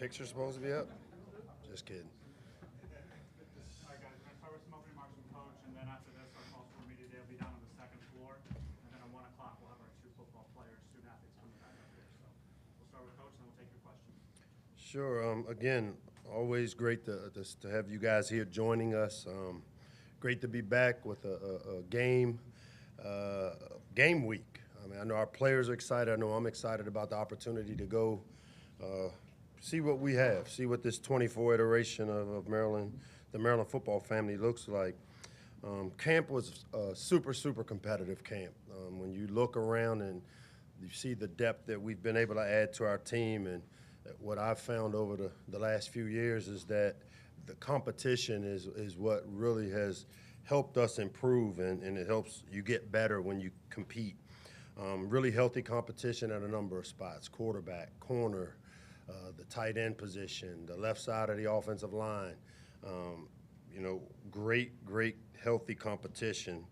picture supposed to be up? Just kidding. All right, guys, we're going to start with some opening remarks from Coach, and then after this, our call for media day will be down on the second floor. And then at 1 o'clock, we'll have our two football players, student athletes coming back up here. So we'll start with Coach, and then we'll take your questions. Sure. Again, always great to have you guys here joining us. Great to be back with a game week. I mean, I know our players are excited. I know I'm excited about the opportunity to go see what we have, see what this 24 iteration of Maryland, the Maryland football family looks like. Camp was a super competitive camp. When you look around and you see the depth that we've been able to add to our team, and what I've found over the last few years is that the competition is what really has helped us improve, and it helps you get better when you compete. Really healthy competition at a number of spots: quarterback, corner, the tight end position, the left side of the offensive line. Great healthy competition.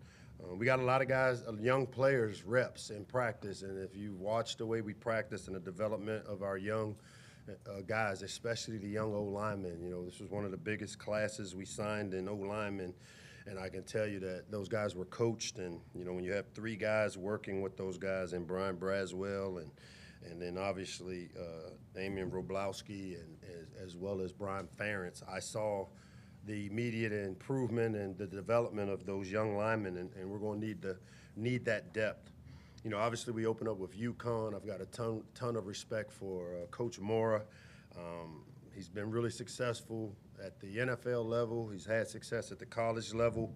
We got a lot of guys, young players, reps in practice, and if you watch the way we practice and the development of our young guys, especially the young O-linemen, this was one of the biggest classes we signed in O-linemen. And I can tell you that those guys were coached, and when you have three guys working with those guys, and Brian Braswell, and then obviously Damian Roblowski, and as well as Brian Ferentz, I saw the immediate improvement and the development of those young linemen, and we're going to need that depth. Obviously we open up with UConn. I've got a ton of respect for Coach Mora. He's been really successful at the NFL level. He's had success at the college level.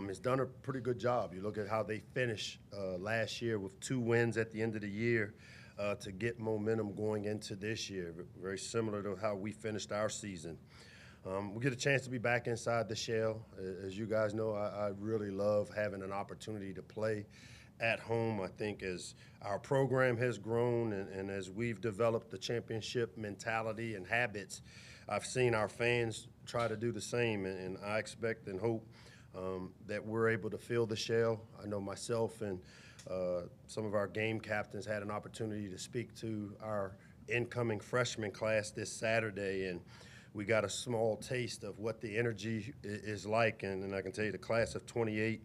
He's done a pretty good job. You look at how they finished last year with 2 wins at the end of the year to get momentum going into this year, very similar to how we finished our season. We get a chance to be back inside the shell. As you guys know, I really love having an opportunity to play at home. I think as our program has grown and as we've developed the championship mentality and habits, I've seen our fans try to do the same, and I expect and hope that we're able to fill the shell. I know myself and some of our game captains had an opportunity to speak to our incoming freshman class this Saturday, and we got a small taste of what the energy is like, and I can tell you the class of 28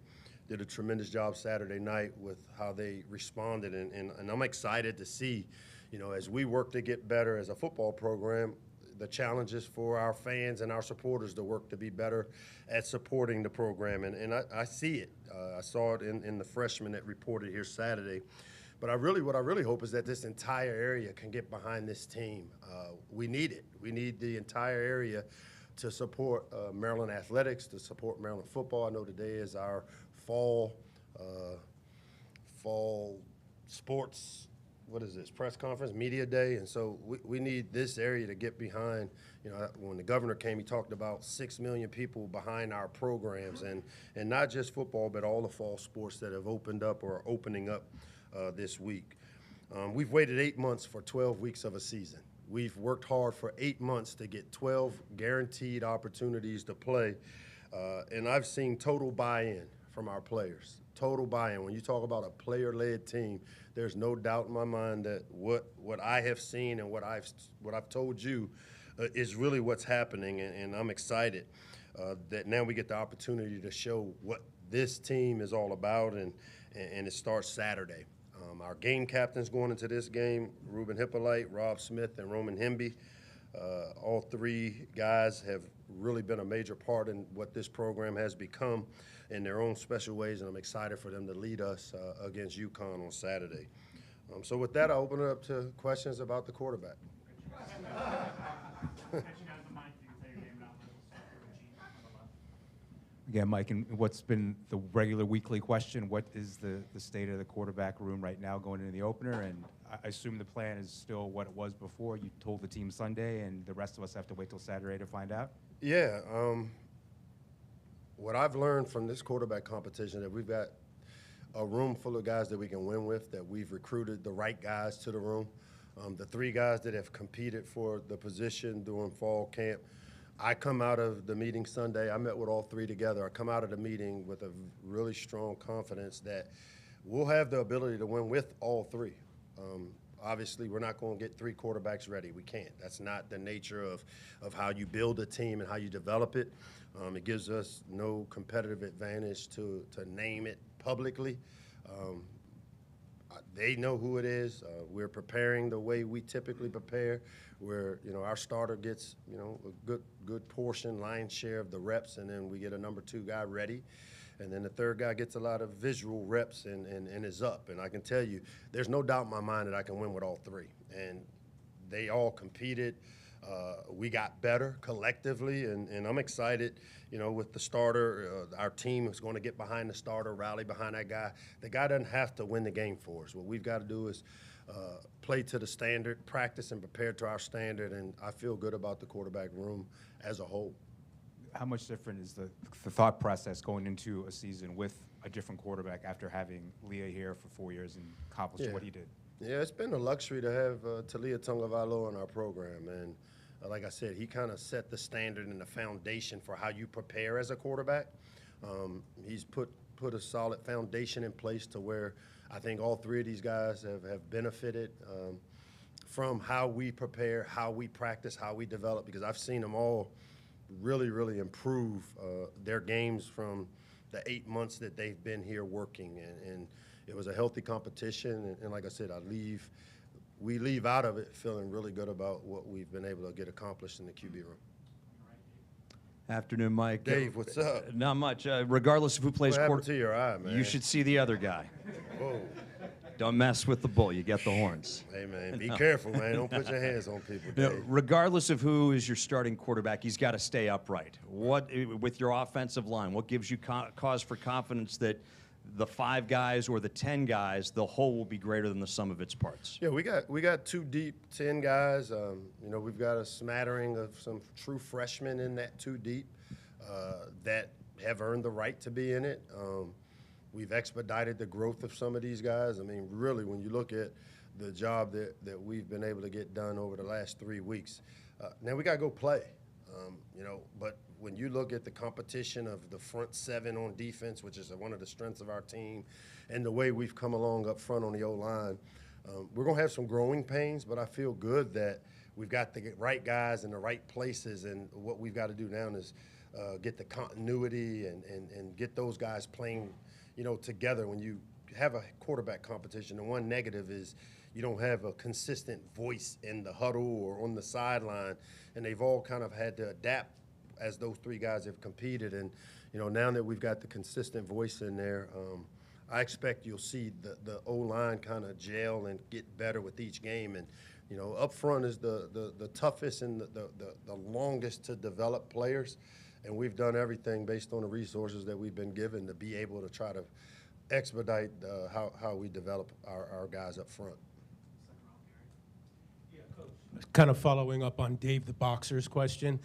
did a tremendous job Saturday night with how they responded, and I'm excited to see, as we work to get better as a football program, the challenges for our fans and our supporters to work to be better at supporting the program, and I see it. I saw it in the freshmen that reported here Saturday. But what I really hope is that this entire area can get behind this team. We need it. We need the entire area to support Maryland athletics, to support Maryland football. I know today is our fall sports, press conference, media day, and so we need this area to get behind. When the governor came, he talked about 6 million people behind our programs, and not just football, but all the fall sports that have opened up or are opening up this week. We've waited 8 months for 12 weeks of a season. We've worked hard for 8 months to get 12 guaranteed opportunities to play, and I've seen total buy-in from our players. Total buy-in. When you talk about a player-led team, there's no doubt in my mind that what I have seen and what I've told you is really what's happening, and I'm excited that now we get the opportunity to show what this team is all about, and it starts Saturday. Our game captains going into this game, Ruben Hippolyte, Rob Smith, and Roman Hemby. All 3 guys have really been a major part in what this program has become in their own special ways, and I'm excited for them to lead us against UConn on Saturday. So with that, I'll open it up to questions about the quarterback. Again, Mike, and what's been the regular weekly question, what is the state of the quarterback room right now going into the opener? And I assume the plan is still what it was before. You told the team Sunday, and the rest of us have to wait till Saturday to find out? Yeah. What I've learned from this quarterback competition, that we've got a room full of guys that we can win with, that we've recruited the right guys to the room. The 3 guys that have competed for the position during fall camp, I come out of the meeting Sunday, I met with all 3 together. I come out of the meeting with a really strong confidence that we'll have the ability to win with all 3. Obviously, we're not going to get 3 quarterbacks ready. We can't. That's not the nature of how you build a team and how you develop it. It gives us no competitive advantage to name it publicly. They know who it is. We're preparing the way we typically prepare, where our starter gets a good portion, lion's share of the reps, and then we get a number 2 guy ready. And then the 3rd guy gets a lot of visual reps and is up. And I can tell you, there's no doubt in my mind that I can win with all 3. And they all competed. We got better collectively, and I'm excited, with the starter. Our team is going to get behind the starter, rally behind that guy. The guy doesn't have to win the game for us. What we've got to do is play to the standard, practice and prepare to our standard, and I feel good about the quarterback room as a whole. How much different is the thought process going into a season with a different quarterback after having Leah here for 4 years and accomplishing what he did? Yeah, it's been a luxury to have Talia Tungavalo in our program. And like I said, he kind of set the standard and the foundation for how you prepare as a quarterback. He's put a solid foundation in place to where I think all 3 of these guys have benefited from how we prepare, how we practice, how we develop, because I've seen them all really, really improve their games from the 8 months that they've been here working. And it was a healthy competition. And like I said, we leave out of it feeling really good about what we've been able to get accomplished in the QB room. Afternoon, Mike. Dave, what's up? Not much. Regardless of who plays What happened quarterback, to your eye, man? you should see the other guy. Whoa. Don't mess with the bull. You get the horns. Hey, man, be careful, man. Don't put your hands on people, You know, Dave. regardless of who is your starting quarterback, he's got to stay upright. What with your offensive line? What gives you cause for confidence that the 5 guys or the 10 guys, the whole will be greater than the sum of its parts? Yeah, we got 2 deep 10 guys. We've got a smattering of some true freshmen in that 2 deep that have earned the right to be in it. We've expedited the growth of some of these guys. I mean, really, when you look at the job that we've been able to get done over the last 3 weeks, now we got to go play. But when you look at the competition of the front 7 on defense, which is one of the strengths of our team, and the way we've come along up front on the O-line, we're going to have some growing pains, but I feel good that we've got the right guys in the right places, and what we've got to do now is get the continuity and get those guys playing together. When you have a quarterback competition, the one negative is you don't have a consistent voice in the huddle or on the sideline, and they've all kind of had to adapt as those 3 guys have competed. And now that we've got the consistent voice in there, I expect you'll see the O-line kind of gel and get better with each game. And up front is the toughest and the longest to develop players. And we've done everything based on the resources that we've been given to be able to try to expedite how we develop our guys up front. Yeah, Coach. Kind of following up on Dave the Boxer's question.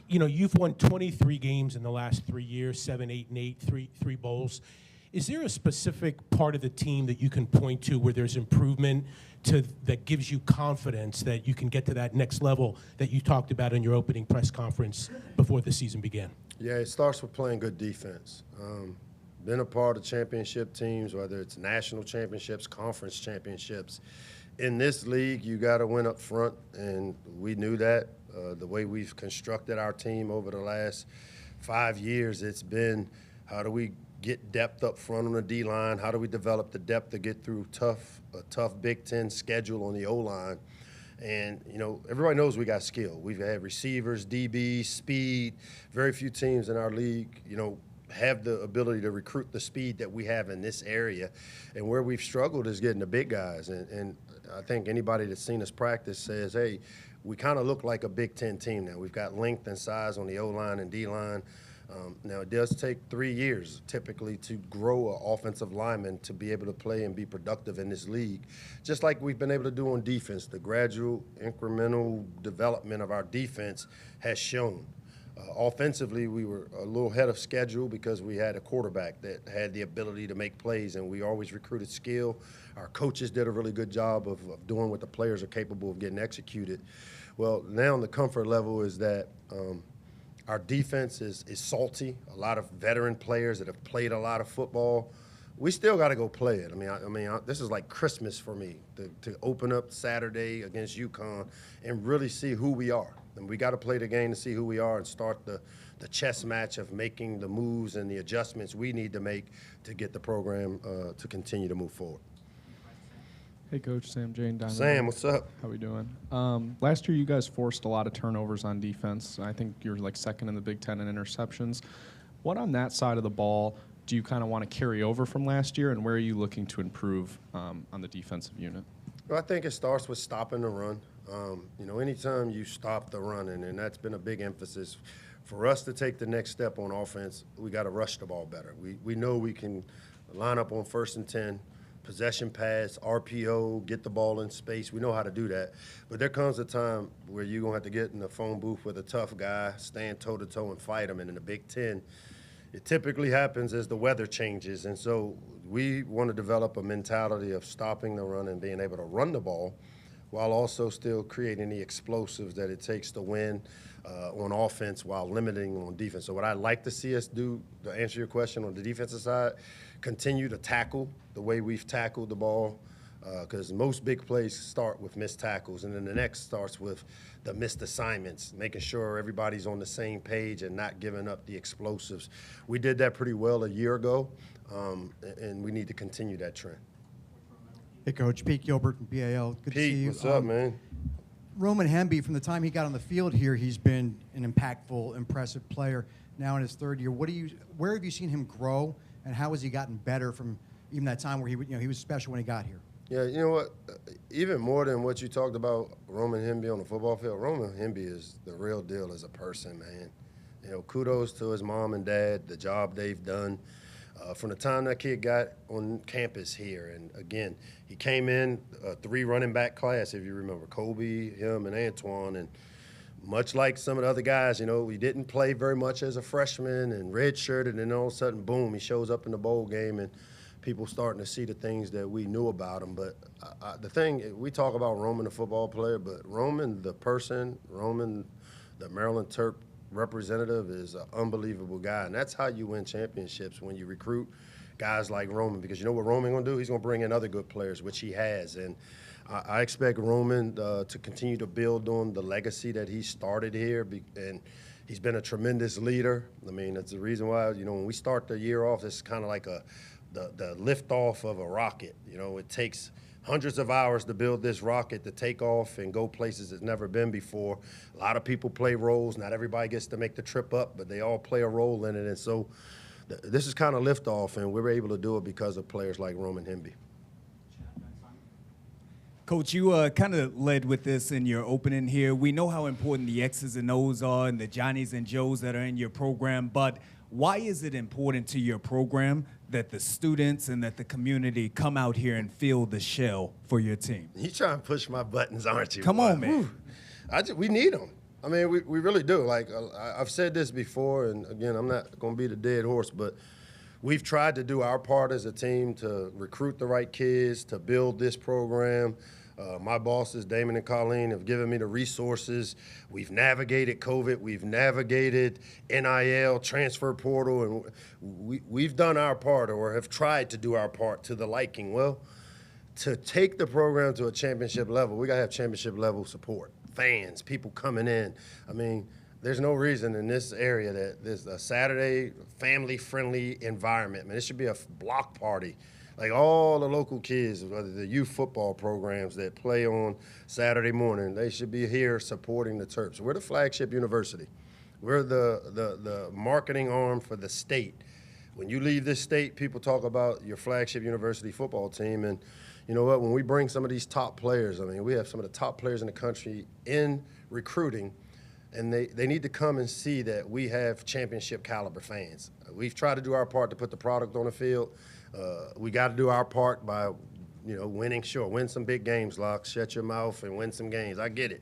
You've won 23 games in the last 3 years, 7, 8, and 8, three bowls. Is there a specific part of the team that you can point to where there's improvement that gives you confidence that you can get to that next level that you talked about in your opening press conference before the season began? Yeah, it starts with playing good defense. Been a part of championship teams, whether it's national championships, conference championships. In this league, you got to win up front, and we knew that. The way we've constructed our team over the last 5 years, it's been how do we get depth up front on the D-line? How do we develop the depth to get through a tough Big Ten schedule on the O-line? And, everybody knows we got skill. We've had receivers, DBs, speed. Very few teams in our league, have the ability to recruit the speed that we have in this area. And where we've struggled is getting the big guys. And I think anybody that's seen us practice says, hey, we kind of look like a Big Ten team now. We've got length and size on the O-line and D-line. Now, it does take 3 years typically to grow an offensive lineman to be able to play and be productive in this league, just like we've been able to do on defense. The gradual, incremental development of our defense has shown. Offensively, we were a little ahead of schedule because we had a quarterback that had the ability to make plays, and we always recruited skill. Our coaches did a really good job of doing what the players are capable of getting executed. Well, now the comfort level is that our defense is salty, a lot of veteran players that have played a lot of football. we still got to go play it. This is like Christmas for me to open up Saturday against UConn and really see who we are. And we got to play the game to see who we are and start the chess match of making the moves and the adjustments we need to make to get the program to continue to move forward. Hey, Coach. Sam Jane. Diamond. Sam, what's up? How we doing? Last year, you guys forced a lot of turnovers on defense. I think you're like second in the Big Ten in interceptions. What on that side of the ball do you kind of want to carry over from last year, and where are you looking to improve on the defensive unit? Well, I think it starts with stopping the run. Anytime you stop the run, and that's been a big emphasis for us to take the next step on offense, we got to rush the ball better. We know we can line up on 1st and 10, possession pass, RPO, get the ball in space. We know how to do that. But there comes a time where you're going to have to get in the phone booth with a tough guy, stand toe-to-toe and fight him. And in the Big Ten, it typically happens as the weather changes. And so we want to develop a mentality of stopping the run and being able to run the ball while also still creating the explosives that it takes to win on offense while limiting on defense. So what I'd like to see us do, to answer your question on the defensive side, continue to tackle the way we've tackled the ball, because most big plays start with missed tackles, and then the next starts with the missed assignments, making sure everybody's on the same page and not giving up the explosives. We did that pretty well a year ago, and we need to continue that trend. Hey, Coach. Pete Gilbert from BAL. Good to see Pete, you. what's up, man? Roman Hemby, from the time he got on the field here, he's been an impactful, impressive player. Now in his 3rd year, where have you seen him grow, and how has he gotten better from even that time where he was special when he got here? Yeah, you know what? Even more than what you talked about Roman Hemby on the football field, Roman Hemby is the real deal as a person, man. Kudos to his mom and dad, the job they've done. From the time that kid got on campus here, and again, he came in a 3 running back class, if you remember, Kobe, him, and Antoine, and much like some of the other guys, he didn't play very much as a freshman and redshirted, and then all of a sudden, boom, he shows up in the bowl game, and people starting to see the things that we knew about him. But the thing, we talk about Roman, the football player, but Roman, the person, Roman, the Maryland Terp representative, is an unbelievable guy. And that's how you win championships, when you recruit guys like Roman, because you know what Roman going to do? He's going to bring in other good players, which he has. And I expect Roman to continue to build on the legacy that he started here, and he's been a tremendous leader. That's the reason why, when we start the year off, it's kind of like the liftoff of a rocket. It takes hundreds of hours to build this rocket to take off and go places it's never been before. A lot of people play roles. Not everybody gets to make the trip up, but they all play a role in it. And so this is kind of liftoff, and we're able to do it because of players like Roman Hemby. Coach, you kind of led with this in your opening here. We know how important the X's and O's are and the Johnnies and Joes that are in your program, but why is it important to your program that the students and that the community come out here and feel the shell for your team? You trying to push my buttons, aren't you? Come on, man. We need them. We really do. Like, I've said this before, and again, I'm not going to be the dead horse, but we've tried to do our part as a team to recruit the right kids, to build this program. My bosses, Damon and Colleen, have given me the resources. We've navigated COVID. We've navigated NIL, transfer portal, and we've done our part, or have tried to do our part to the liking. Well, to take the program to a championship level, we got to have championship level support, fans, people coming in. There's no reason in this area that there's a Saturday family-friendly environment. Man, it should be a block party. Like all the local kids, whether the youth football programs that play on Saturday morning, they should be here supporting the Terps. We're the flagship university. We're the marketing arm for the state. When you leave this state, people talk about your flagship university football team. And you know what? When we bring some of these top players, we have some of the top players in the country in recruiting, and they need to come and see that we have championship caliber fans. We've tried to do our part to put the product on the field. We got to do our part by, winning. Sure, win some big games, Locke. Shut your mouth and win some games. I get it.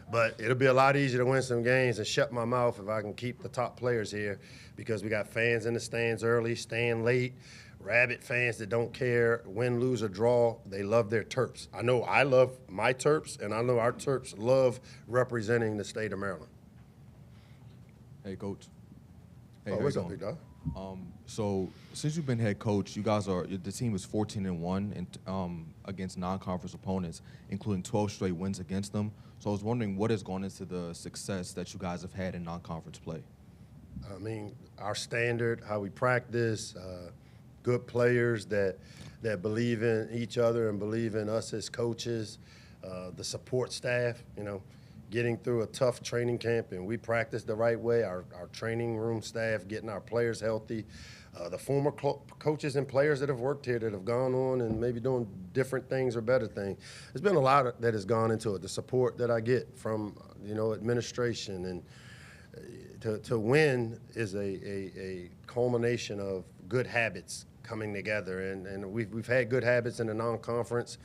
But it'll be a lot easier to win some games and shut my mouth if I can keep the top players here, because we got fans in the stands early, staying late, rabid fans that don't care, win, lose, or draw. They love their Terps. I know I love my Terps, and I know our Terps love representing the state of Maryland. Hey, Coach. Hey, Oh, how what's you up, doing? big dog? So since you've been head coach, the team is 14-1 against non-conference opponents, including 12 straight wins against them. So I was wondering what has gone into the success that you guys have had in non-conference play. I mean, our standard, how we practice, good players that believe in each other and believe in us as coaches, the support staff, getting through a tough training camp, and we practice the right way, our training room staff, getting our players healthy, the former coaches and players that have worked here that have gone on and maybe doing different things or better things. There's been a lot that has gone into it, the support that I get from, administration, and to win is a culmination of good habits coming together, and we've had good habits in the non-conference.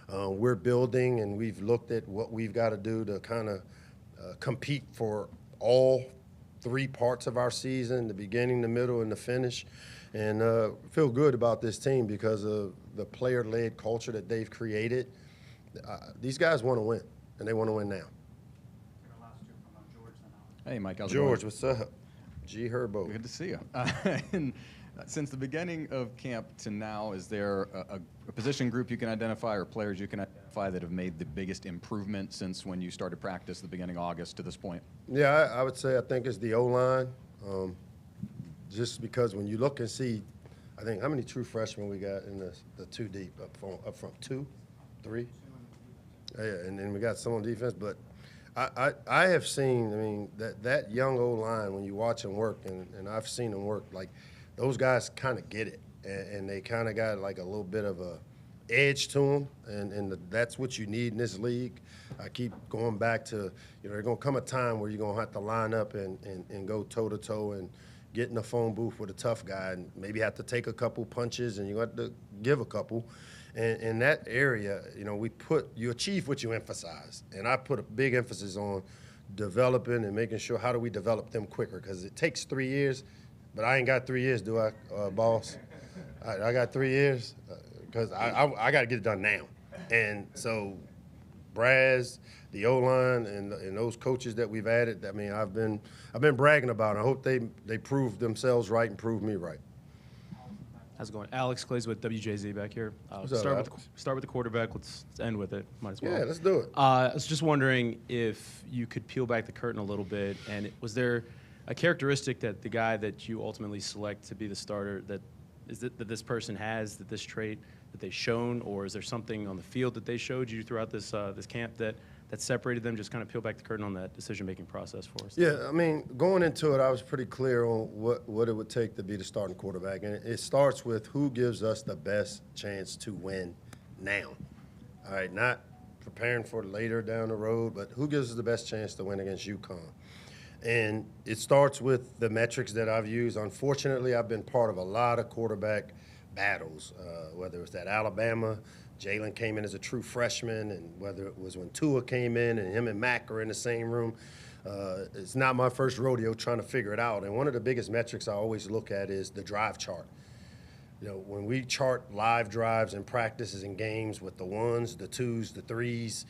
We're building, and we've looked at what we've got to do to kind of compete for all three parts of our season, the beginning, the middle, and the finish, and feel good about this team because of the player-led culture that they've created. These guys want to win, and they want to win now. Take our last two from George, then Alex. Hey, Mike. How's it George, going? what's up? G. Herbo. Good to see you. And since the beginning of camp to now, is there a position group you can identify or players you can identify that have made the biggest improvement since when you started practice at the beginning of August to this point? Yeah, I would say I think it's the O-line. Just because when you look and see, I think how many true freshmen we got in the two deep up front, 2, 3? Yeah, and then we got some on defense. But I have seen, I mean, that young O-line, when you watch them work, and I've seen them work, like those guys kind of get it, and they kind of got like a little bit of a edge to them, and that's what you need in this league. I keep going back to, there's going to come a time where you're going to have to line up and go toe-to-toe and get in the phone booth with a tough guy and maybe have to take a couple punches, and you have to give a couple. And in that area, you achieve what you emphasize. And I put a big emphasis on developing and making sure how do we develop them quicker, because it takes 3 years, but I ain't got 3 years, do I, boss? I got 3 years because I got to get it done now. And so Braz, the O-line, and those coaches that we've added, I mean, I've been bragging about it. I hope they prove themselves right and prove me right. How's it going? Alex Clays with WJZ back here. What's up, Start with the quarterback. Let's end with it. Might as well. Yeah, let's do it. I was just wondering if you could peel back the curtain a little bit, and was there a characteristic that the guy that you ultimately select to be the starter that this person has, that this trait that they've shown, or is there something on the field that they showed you throughout this camp that separated them? Just kind of peel back the curtain on that decision-making process for us. Yeah, I mean, going into it, I was pretty clear on what it would take to be the starting quarterback. And it starts with who gives us the best chance to win now. All right, not preparing for later down the road, but who gives us the best chance to win against UConn? And it starts with the metrics that I've used. Unfortunately, I've been part of a lot of quarterback battles, whether it was at Alabama, Jalen came in as a true freshman, and whether it was when Tua came in and him and Mac are in the same room. It's not my first rodeo trying to figure it out. And one of the biggest metrics I always look at is the drive chart. When we chart live drives and practices and games with the 1s, the 2s, the 3s,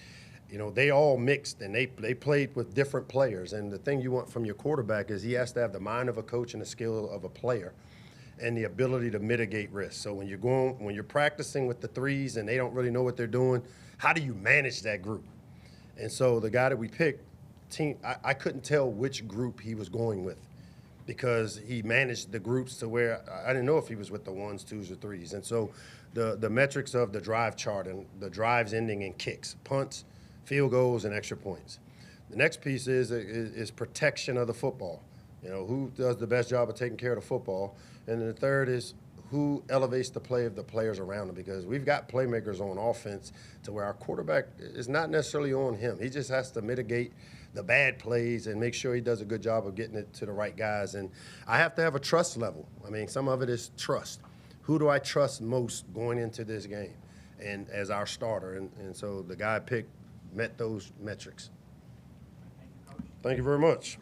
they all mixed, and they played with different players. And the thing you want from your quarterback is he has to have the mind of a coach and the skill of a player, and the ability to mitigate risk. So when you're practicing with the 3s and they don't really know what they're doing, how do you manage that group? And so the guy that we picked, I couldn't tell which group he was going with, because he managed the groups to where I didn't know if he was with the 1s, 2s, or 3s. And so the metrics of the drive chart and the drives ending in kicks, punts, field goals, and extra points. The next piece is protection of the football. Who does the best job of taking care of the football? And then the third is who elevates the play of the players around him, because we've got playmakers on offense to where our quarterback is not necessarily on him. He just has to mitigate the bad plays and make sure he does a good job of getting it to the right guys. And I have to have a trust level. I mean, some of it is trust. Who do I trust most going into this game and as our starter? And so the guy I picked met those metrics. Thank you very much.